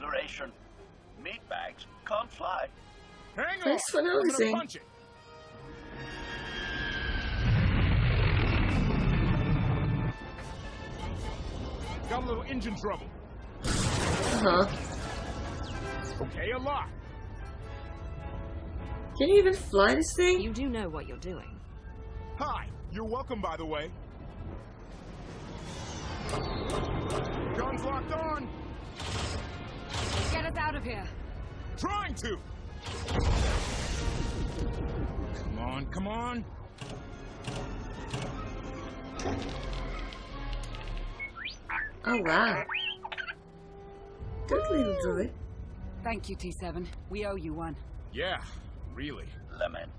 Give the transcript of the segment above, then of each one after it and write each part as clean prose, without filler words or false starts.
declaration. Meat bags can't fly. Hang on! Thanks for I'm gonna noticing. punch it. Got a little engine trouble. Uh-huh. Okay, a lot. Can you even fly this thing? You do know what you're doing. Hi, you're welcome, by the way. Guns locked on. Get us out of here. Trying to. Come on, come on. Oh wow. Good little droid. Thank you, T7. We owe you one. Yeah, really. Lament.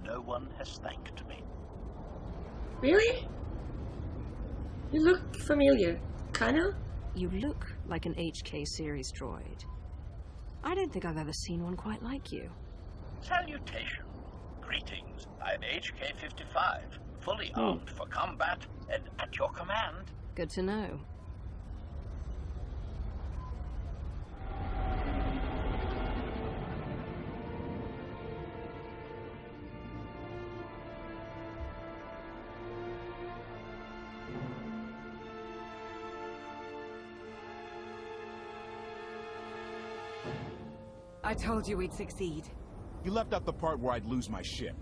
No one has thanked me. Really? You look familiar. Kinda? You look like an HK series droid. I don't think I've ever seen one quite like you. Salutation. Greetings. I'm HK-55, fully armed for combat and at your command. Good to know. I told you we'd succeed. You left out the part where I'd lose my ship.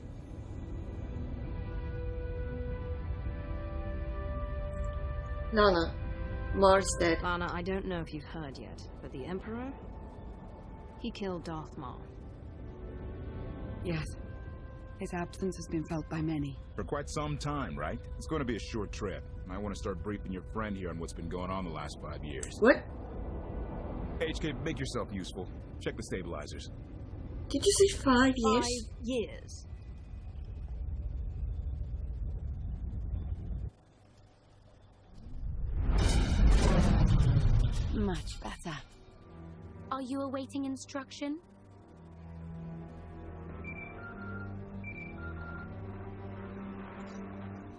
Lana. Mars dead. Lana, I don't know if you've heard yet, but the Emperor? He killed Darth Maul. Yes. His absence has been felt by many. For quite some time, right? It's going to be a short trip. I want to start briefing your friend here on what's been going on the last 5 years. What? HK, make yourself useful. Check the stabilizers. Did you say 5 years? 5 years. Much better. Are you awaiting instruction?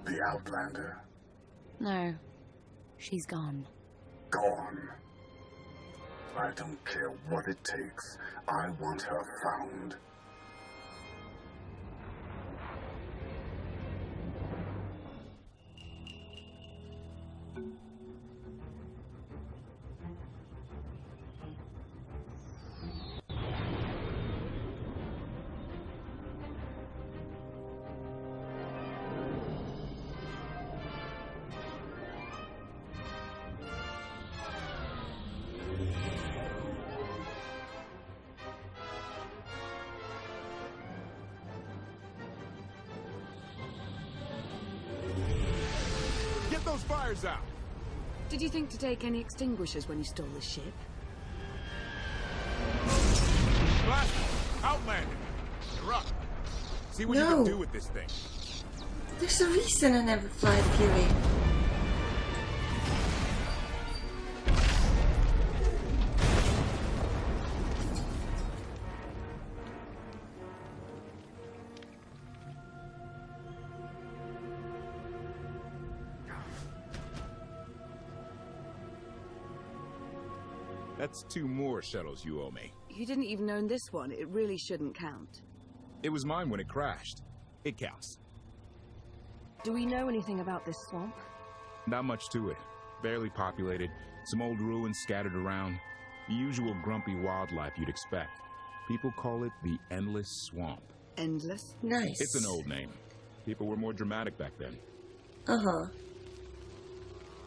The Outlander. No. She's gone. Gone. I don't care what it takes. I want her found. Get those fires out! Did you think to take any extinguishers when you stole the ship? Blast! Outlander! You're up! See what you No. can do with this thing. There's a reason I never fly the Fury. That's 2 more shuttles you owe me. You didn't even own this one. It really shouldn't count. It was mine when it crashed. It counts. Do we know anything about this swamp? Not much to it. Barely populated, some old ruins scattered around. The usual grumpy wildlife you'd expect. People call it the Endless Swamp. Endless? Nice. It's an old name. People were more dramatic back then. Uh-huh.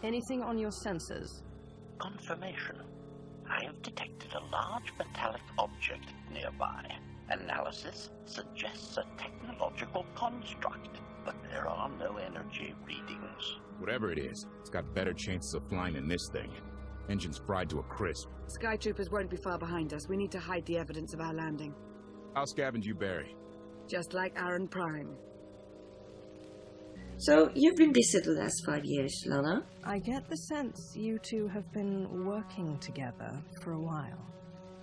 Anything on your sensors? Confirmation. I have detected a large metallic object nearby. Analysis suggests a technological construct, but there are no energy readings. Whatever it is, it's got better chances of flying than this thing. Engine's fried to a crisp. Sky Troopers won't be far behind us. We need to hide the evidence of our landing. I'll scavenge you, Barry. Just like Aaron Prime. So, you've been busy the last 5 years, Lana. I get the sense you two have been working together for a while.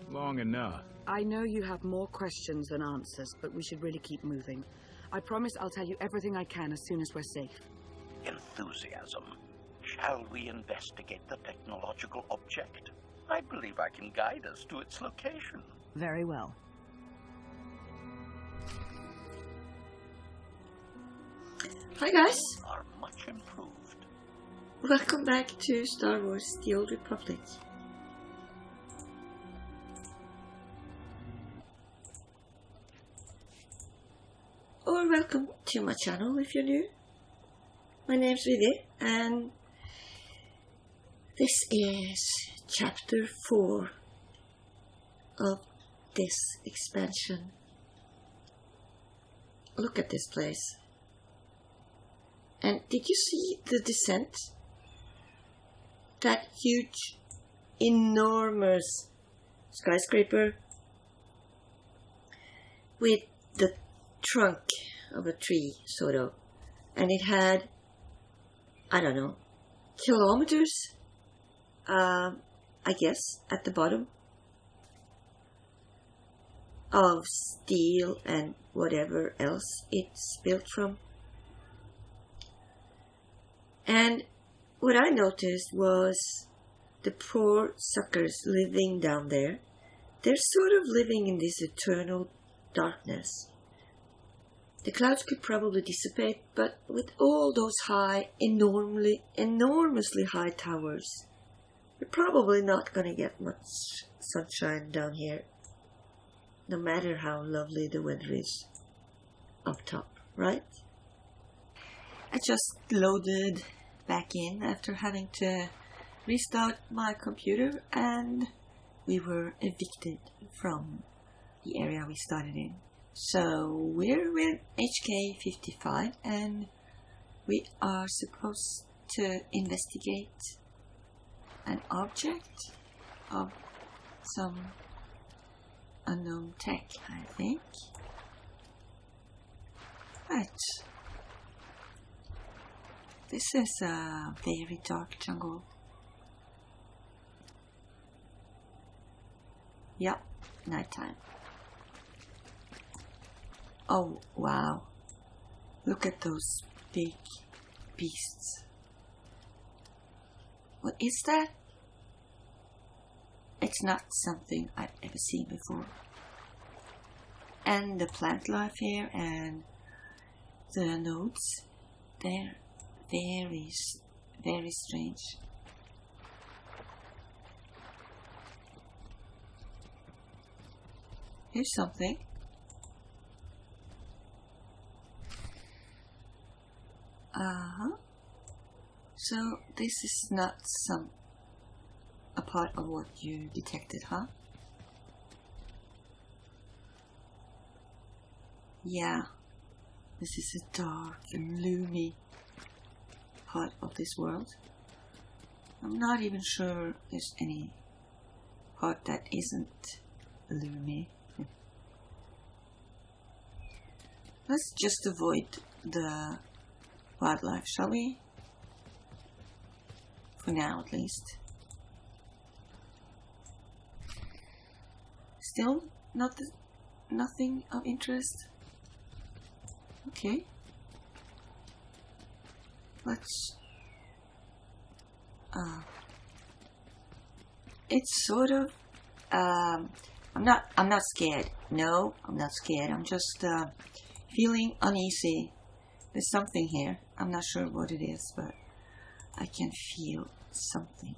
Long enough. I know you have more questions than answers, but we should really keep moving. I promise I'll tell you everything I can as soon as we're safe. Enthusiasm. Shall we investigate the technological object? I believe I can guide us to its location. Very well. Hi guys, Are much improved. welcome back to Star Wars The Old Republic. Or welcome to my channel if you're new. My name's Vivi and this is chapter 4 of this expansion. Look at this place. And did you see the descent? That huge, enormous skyscraper with the trunk of a tree, sort of. And it had, I don't know, kilometers, I guess, at the bottom of steel and whatever else it's built from. And what I noticed was the poor suckers living down there. They're sort of living in this eternal darkness. The clouds could probably dissipate, but with all those high, enormously high towers, you're probably not going to get much sunshine down here, no matter how lovely the weather is up top, right? I just loaded back in after having to restart my computer, and we were evicted from the area we started in. So we're with HK55 and we are supposed to investigate an object of some unknown tech, I think. Right. This is a very dark jungle. Yep, nighttime. Oh, wow. Look at those big beasts. What is that? It's not something I've ever seen before. And the plant life here and the nodes, they're very, very strange. Here's something. So this is not a part of what you detected, huh? Yeah, this is a dark and gloomy part of this world. I'm not even sure there's any part that isn't gloomy. Let's just avoid the wildlife, shall we? For now, at least. Still nothing of interest? Okay. Let's... It's sort of... I'm not scared. No, I'm not scared. I'm just feeling uneasy. There's something here. I'm not sure what it is, but I can feel something.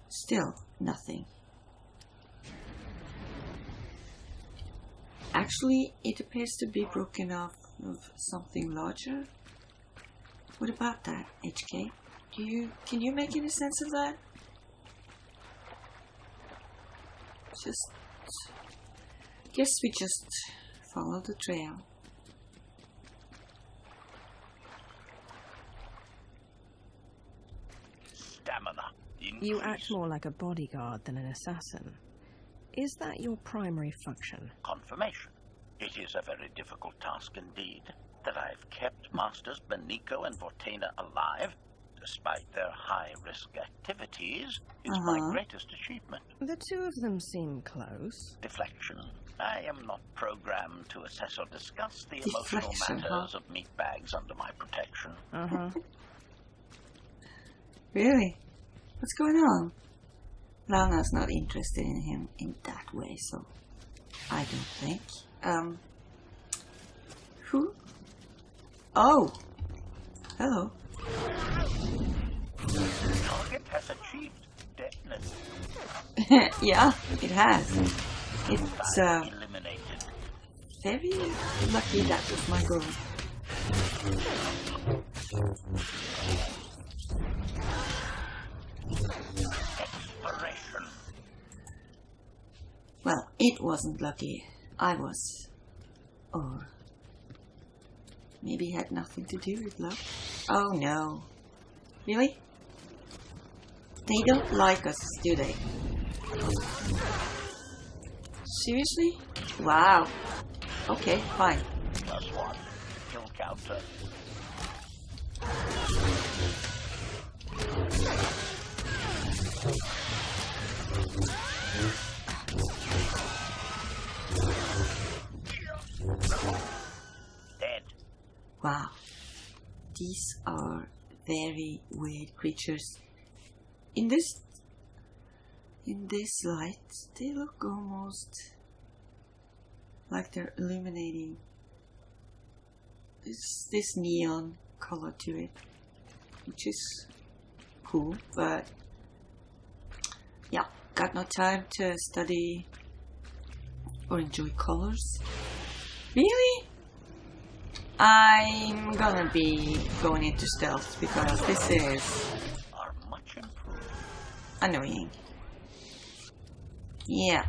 Still nothing. Actually, it appears to be broken off of something larger. What about that, HK? Can you make any sense of that? Guess we just follow the trail. Stamina increase. You act more like a bodyguard than an assassin. Is that your primary function? Confirmation. It is a very difficult task indeed. That I've kept Masters Beniko and Vortena alive, despite their high-risk activities, is my greatest achievement. The two of them seem close. Deflection. I am not programmed to assess or discuss the emotional matters of meatbags under my protection. Uh-huh. Really? What's going on? Lana's not interested in him in that way, so I don't think. Who? Oh! Hello. Target has achieved deadness. Yeah, it has. It's Eliminated. very lucky that was my goal. Exploration. Well, it wasn't lucky. I was. Or maybe it had nothing to do with luck. Oh no. Really? They don't like us, do they? Seriously? Wow. Okay, fine. +1. Kill counter. Dead. Wow. These are very weird creatures. In this light, they look almost like they're illuminating. This neon color to it, which is cool, but yeah, got no time to study or enjoy colors. Really? I'm gonna be going into stealth because this is Are much improved. annoying. Yeah.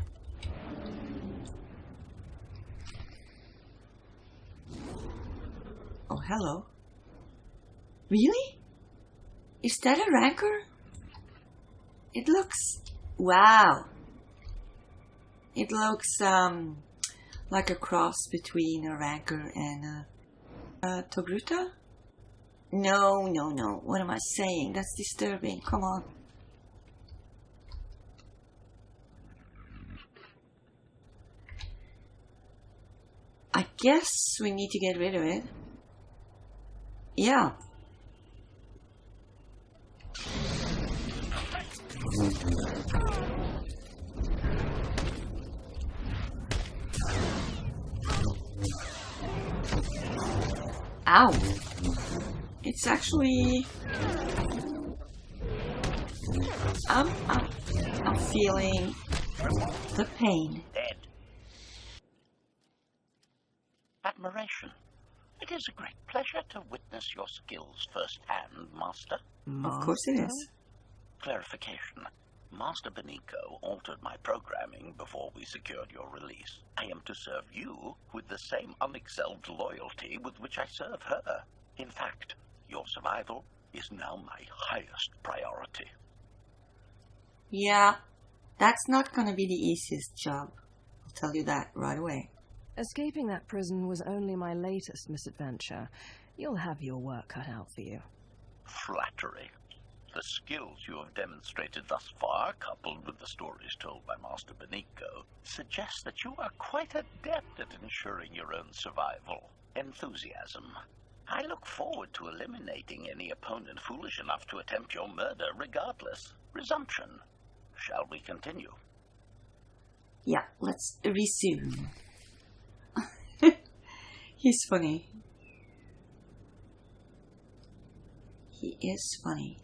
Oh, hello. Really? Is that a rancor? It looks... Wow. It looks, like a cross between a rancor and a Togruta? No. What am I saying? That's disturbing. Come on. I guess we need to get rid of it. Yeah. Ow. It's actually... I'm feeling the pain. Dead. Admiration. It is a great pleasure to witness your skills firsthand, Master. Of course it is. Clarification. Master Benico altered my programming before we secured your release. I am to serve you with the same unexcelled loyalty with which I serve her. In fact, your survival is now my highest priority. Yeah, that's not gonna be the easiest job. I'll tell you that right away. Escaping that prison was only my latest misadventure. You'll have your work cut out for you. Flattery. The skills you have demonstrated thus far, coupled with the stories told by Master Benico, suggest that you are quite adept at ensuring your own survival. Enthusiasm. I look forward to eliminating any opponent foolish enough to attempt your murder regardless. Resumption. Shall we continue? Yeah, let's resume. He's funny. He is funny.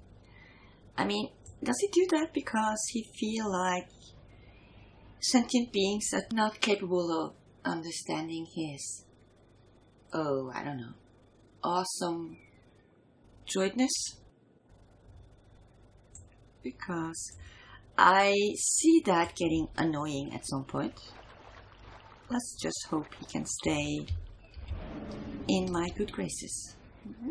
I mean, does he do that because he feel like sentient beings are not capable of understanding his, oh, I don't know, awesome droidness? Because I see that getting annoying at some point. Let's just hope he can stay in my good graces. Mm-hmm.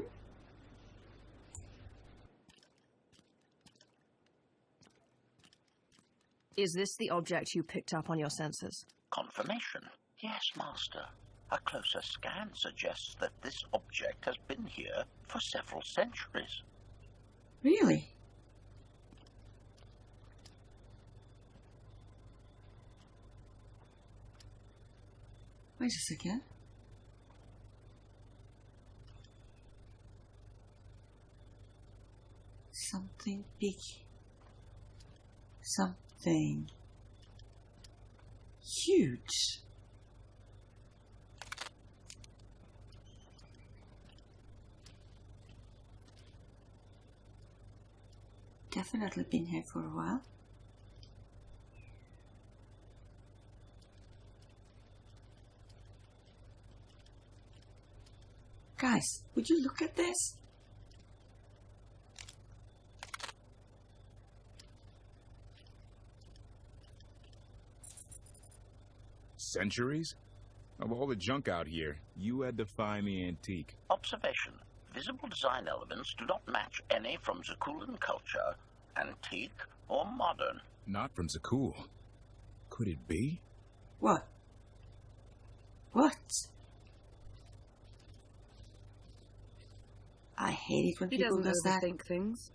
Is this the object you picked up on your sensors? Confirmation. Yes, Master. A closer scan suggests that this object has been here for several centuries. Really? Wait a second. Something big. thing. Huge. Definitely been here for a while. Guys, would you look at this? Centuries? Of all the junk out here, you had to find the antique. Observation. Visible design elements do not match any from Zakuulan culture, antique or modern. Not from Zakuul. Could it be? What? What? I hate it when He people doesn't do that. overthink things.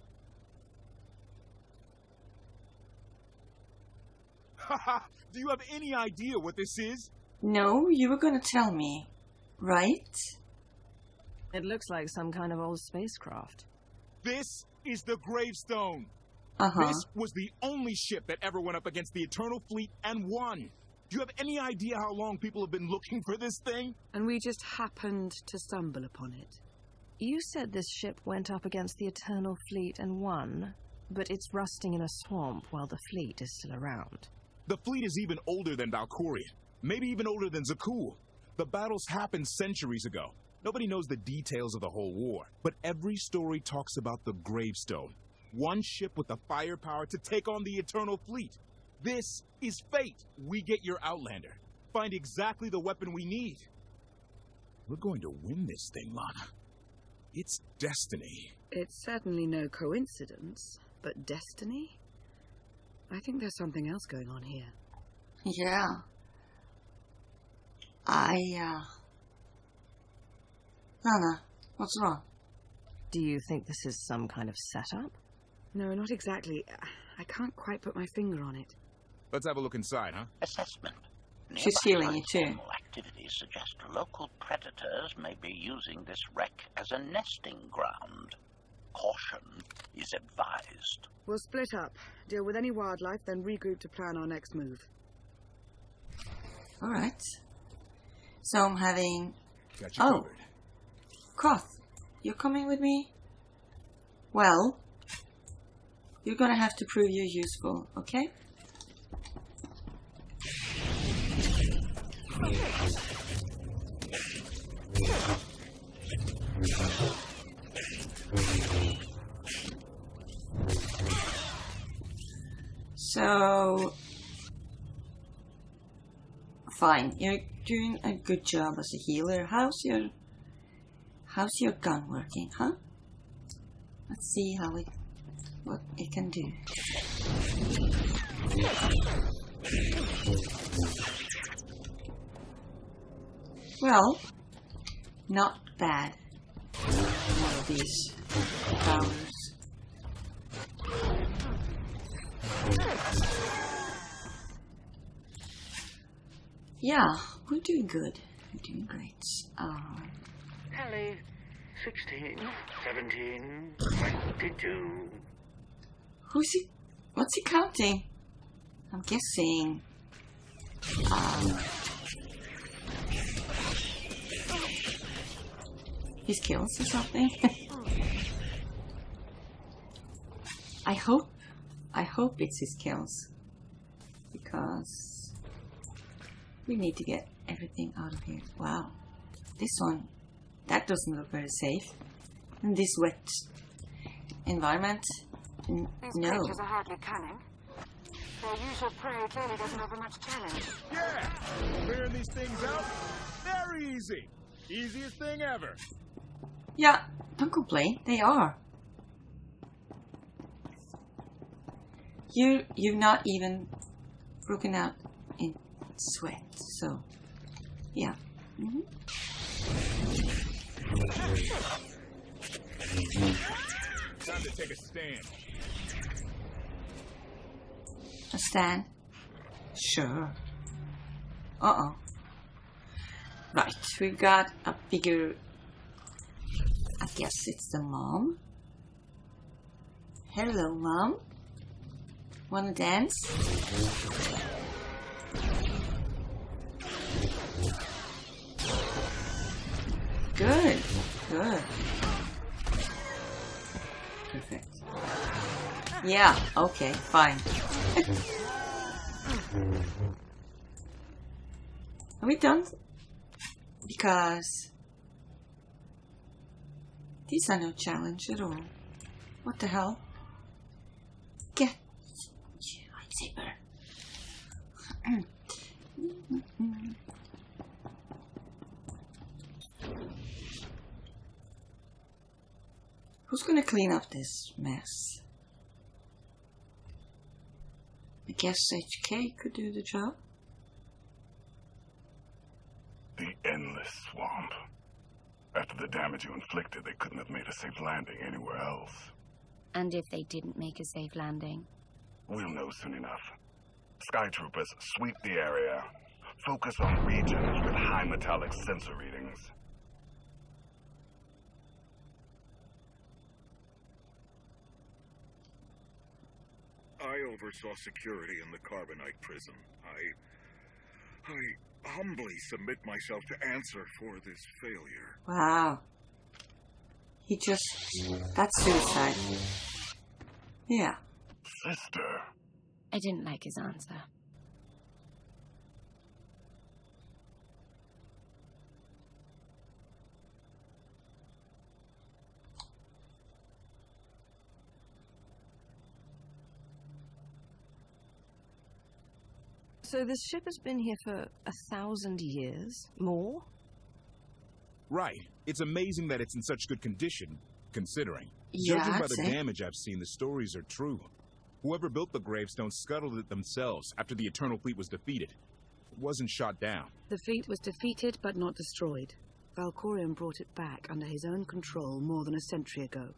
Haha! Do you have any idea what this is? No, you were gonna tell me, right? It looks like some kind of old spacecraft. This is the Gravestone. Uh-huh. This was the only ship that ever went up against the Eternal Fleet and won. Do you have any idea how long people have been looking for this thing? And we just happened to stumble upon it. You said this ship went up against the Eternal Fleet and won, but it's rusting in a swamp while the fleet is still around. The fleet is even older than Valkyria. Maybe even older than Zakuul. The battles happened centuries ago. Nobody knows the details of the whole war, but every story talks about the Gravestone. One ship with the firepower to take on the Eternal Fleet. This is fate. We get your Outlander. Find exactly the weapon we need. We're going to win this thing, Lana. It's destiny. It's certainly no coincidence, but destiny? I think there's something else going on here. Yeah. Lana, what's wrong? Do you think this is some kind of setup? No, not exactly. I can't quite put my finger on it. Let's have a look inside, huh? Assessment. She's feeling it too. Normal activities suggest local predators may be using this wreck as a nesting ground. Caution is advised. We'll split up, deal with any wildlife, then regroup to plan our next move. Alright. So I'm having... Got you covered. Koth, you're coming with me? Well, you're gonna have to prove you're useful, okay? So, fine. You're doing a good job as a healer. How's your gun working, huh? Let's see what it can do. Well, not bad. One of these powers. Yeah, we're doing good. We're doing great. Tally, 16, 17, 22. Who's he? What's he counting? I'm guessing. His kills or something. I hope it's his kills, because we need to get everything out of here. Wow, this one, that doesn't look very safe in this wet environment. These No. creatures are hardly cunning. Their usual prey clearly doesn't offer much challenge. Yeah! Clearing these things out? Very easy! Easiest thing ever. Yeah, don't complain. They are. You've not even broken out in sweat, so yeah. Time to take a stand. A stand? Sure. Uh-oh. Right, we've got a bigger... I guess it's the mom. Hello, Mom. Wanna dance? Good. Good. Perfect. Yeah, okay, fine. Are we done? Because these are no challenge at all. What the hell? Get lightsaber. Who's gonna clean up this mess? I guess HK could do the job. The endless swamp. After the damage you inflicted, they couldn't have made a safe landing anywhere else. And if they didn't make a safe landing? We'll know soon enough. Sky Troopers, sweep the area. Focus on regions with high metallic sensor readings. I oversaw security in the Carbonite prison. I humbly submit myself to answer for this failure. Wow. He just... That's suicide. Yeah. Sister. I didn't like his answer. So this ship has been here for 1,000 years? More? Right. It's amazing that it's in such good condition, considering. Yeah, Judging by I'd the say. damage I've seen, the stories are true. Whoever built the Gravestone scuttled it themselves after the Eternal Fleet was defeated. It wasn't shot down. The fleet was defeated but not destroyed. Valkorion brought it back under his own control more than a century ago.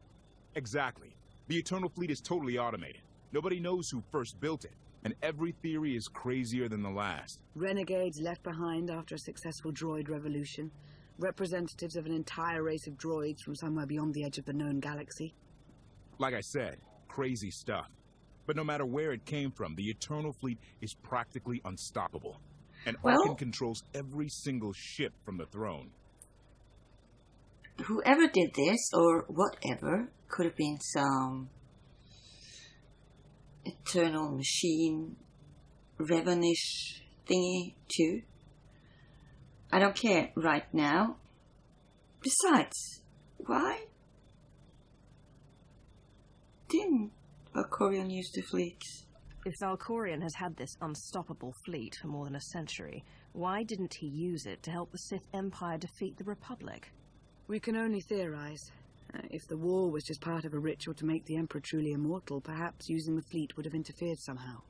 Exactly. The Eternal Fleet is totally automated. Nobody knows who first built it, and every theory is crazier than the last. Renegades left behind after a successful droid revolution. Representatives of an entire race of droids from somewhere beyond the edge of the known galaxy. Like I said, crazy stuff. But no matter where it came from, the Eternal Fleet is practically unstoppable. And Arkin controls every single ship from the throne. Whoever did this, or whatever, could have been some eternal machine Revenish thingy too. I don't care right now. Besides, why didn't Valkorion use the fleets? If Valkorion has had this unstoppable fleet for more than a century, why didn't he use it to help the Sith Empire defeat the Republic? We can only theorize. If the war was just part of a ritual to make the Emperor truly immortal, perhaps using the fleet would have interfered somehow.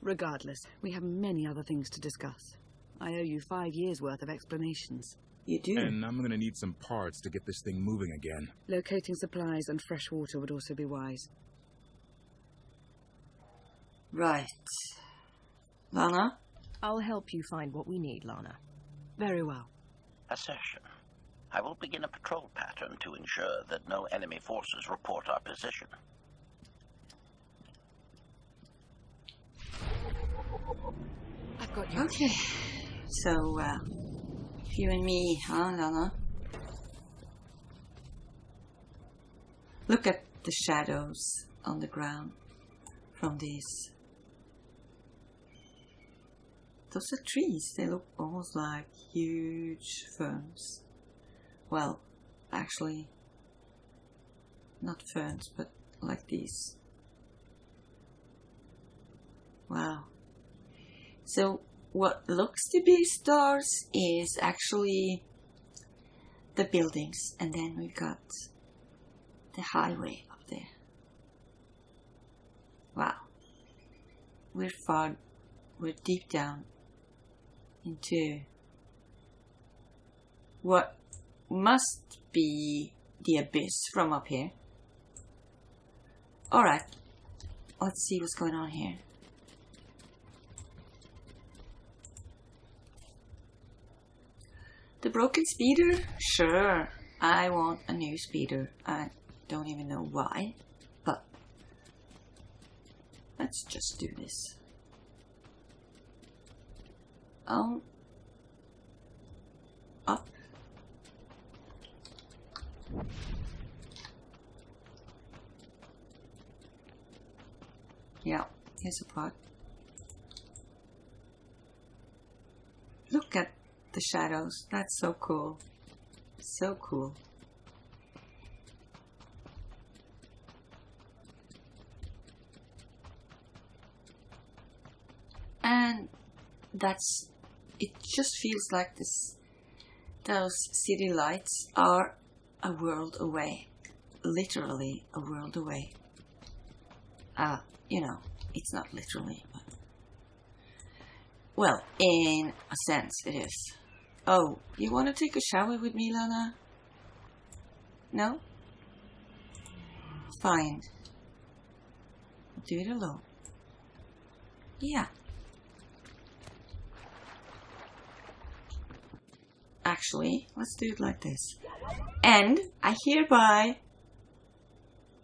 Regardless, we have many other things to discuss. I owe you 5 years' worth of explanations. You do? And I'm gonna need some parts to get this thing moving again. Locating supplies and fresh water would also be wise. Right. Lana? I'll help you find what we need, Lana. Very well. Assertion. I will begin a patrol pattern to ensure that no enemy forces report our position. I've got you. Okay. So, you and me, huh, Lana? Look at the shadows on the ground from these. Those are trees. They look almost like huge ferns. Well, actually, not ferns, but like these. Wow. So, what looks to be stars is actually the buildings, and then we've got the highway up there. Wow. We're deep down into what must be the abyss from up here. Alright, let's see what's going on here. The broken speeder? Sure, I want a new speeder. I don't even know why, but Let's just do this. Up. Yeah, here's a pot. Look at the shadows. That's so cool. So cool. And it just feels like those city lights are a world away. Literally a world away. You know, it's not literally, but... Well, in a sense it is. Oh, you want to take a shower with me, Lana? No? Fine. I'll do it alone. Yeah. Actually, let's do it like this. And I hereby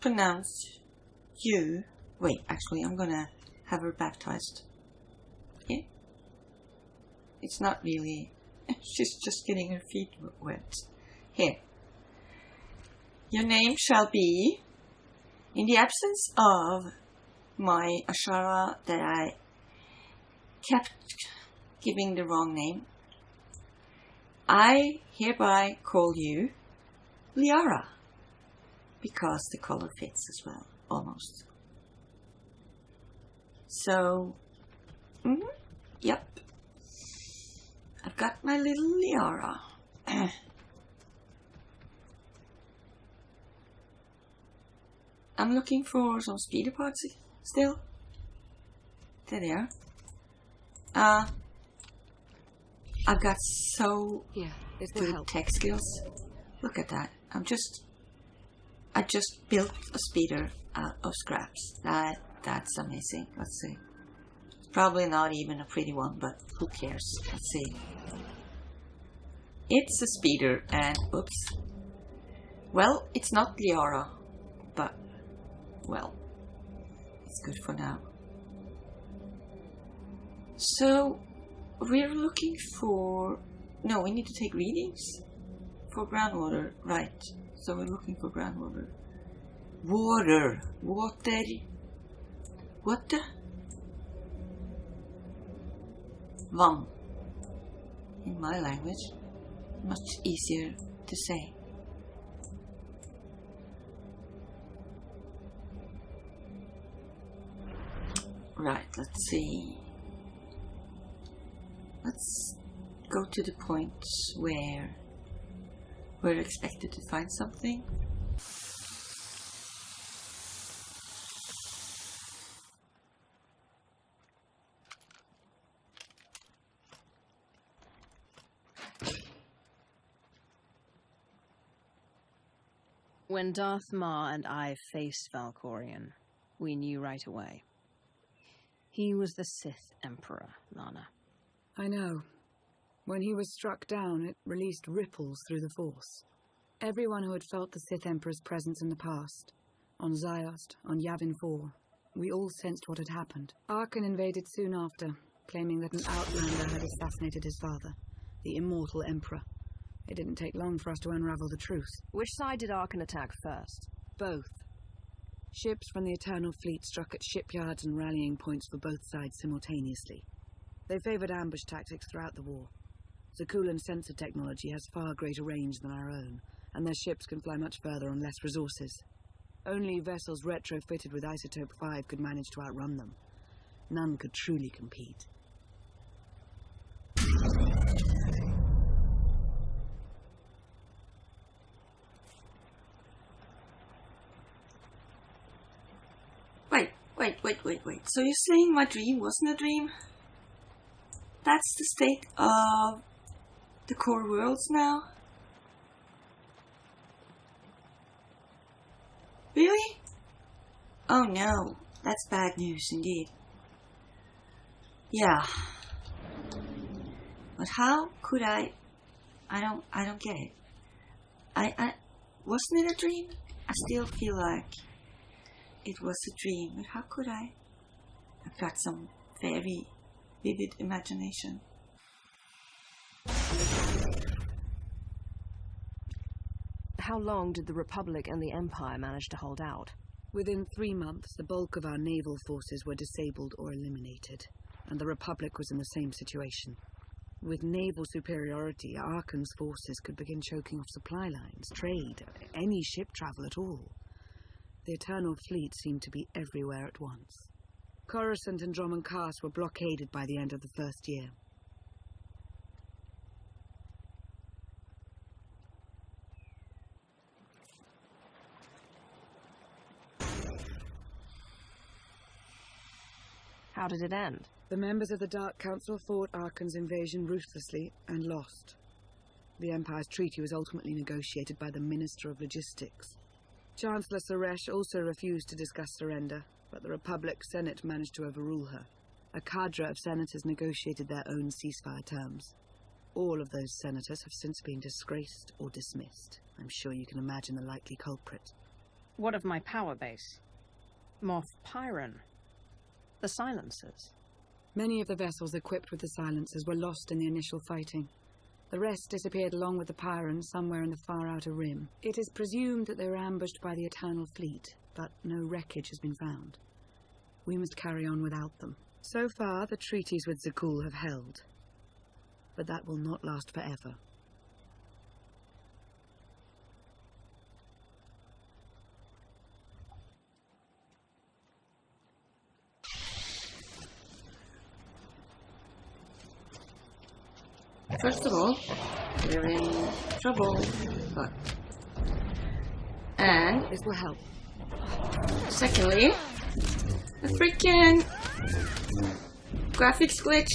pronounce you... Wait, actually, I'm gonna have her baptized. Yeah? It's not really... She's just getting her feet wet. Here. Your name shall be, in the absence of my Ashara that I kept giving the wrong name, I hereby call you Liara, because the color fits as well, almost. So, yep. I've got my little Liara. I'm looking for some speeder parts still. There they are. I've got so good tech skills. Look at that. I just built a speeder out of scraps. That's amazing. Let's see. It's probably not even a pretty one, but who cares? Let's see. It's a speeder and oops. Well, it's not Liara, but well, it's good for now. So we're looking for... No, we need to take readings for groundwater. Right. So we're looking for groundwater. Water. What the? Vam. In my language. Much easier to say. Right, let's see. Let's go to the point where we're expected to find something. When Darth Maul and I faced Valkorion, we knew right away. He was the Sith Emperor, Lana. I know. When he was struck down, it released ripples through the Force. Everyone who had felt the Sith Emperor's presence in the past, on Ziost, on Yavin 4, we all sensed what had happened. Arkan invaded soon after, claiming that an outlander had assassinated his father, the immortal Emperor. It didn't take long for us to unravel the truth. Which side did Arkan attack first? Both. Ships from the Eternal Fleet struck at shipyards and rallying points for both sides simultaneously. They favored ambush tactics throughout the war. Zakulan's sensor technology has far greater range than our own, and their ships can fly much further on less resources. Only vessels retrofitted with Isotope 5 could manage to outrun them. None could truly compete. Wait. So you're saying my dream wasn't a dream? That's the state of the core worlds now? Really? Oh no, that's bad news indeed. Yeah. But how could I don't get it. I wasn't it a dream? I still feel like it was a dream, but how could I I've got some very vivid imagination. How long did the Republic and the Empire manage to hold out? Within 3 months, the bulk of our naval forces were disabled or eliminated, and the Republic was in the same situation. With naval superiority, Arkan's forces could begin choking off supply lines, trade, any ship travel at all. The Eternal Fleet seemed to be everywhere at once. Coruscant and Dromund Kaas were blockaded by the end of the first year. How did it end? The members of the Dark Council fought Arkan's invasion ruthlessly and lost. The Empire's treaty was ultimately negotiated by the Minister of Logistics. Chancellor Suresh also refused to discuss surrender, but the Republic Senate managed to overrule her. A cadre of senators negotiated their own ceasefire terms. All of those senators have since been disgraced or dismissed. I'm sure you can imagine the likely culprit. What of my power base? Moff Pyron? The silencers? Many of the vessels equipped with the silencers were lost in the initial fighting. The rest disappeared along with the Pyrans somewhere in the far outer rim. It is presumed that they were ambushed by the Eternal Fleet, but no wreckage has been found. We must carry on without them. So far, the treaties with Zakuul have held, but that will not last forever. First of all, we're in trouble, but... And... This will help. Secondly, a freaking graphics glitch.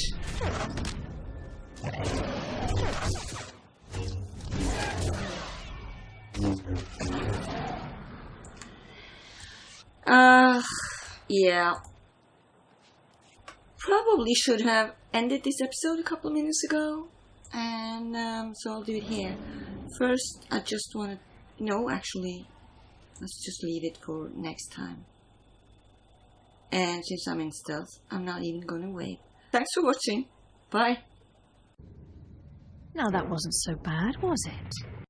Yeah. Probably should have ended this episode a couple of minutes ago. And, so I'll do it here. First, I just want to... No, actually, let's just leave it for next time. And since I'm in stealth, I'm not even going to wait. Thanks for watching. Bye. Now that wasn't so bad, was it?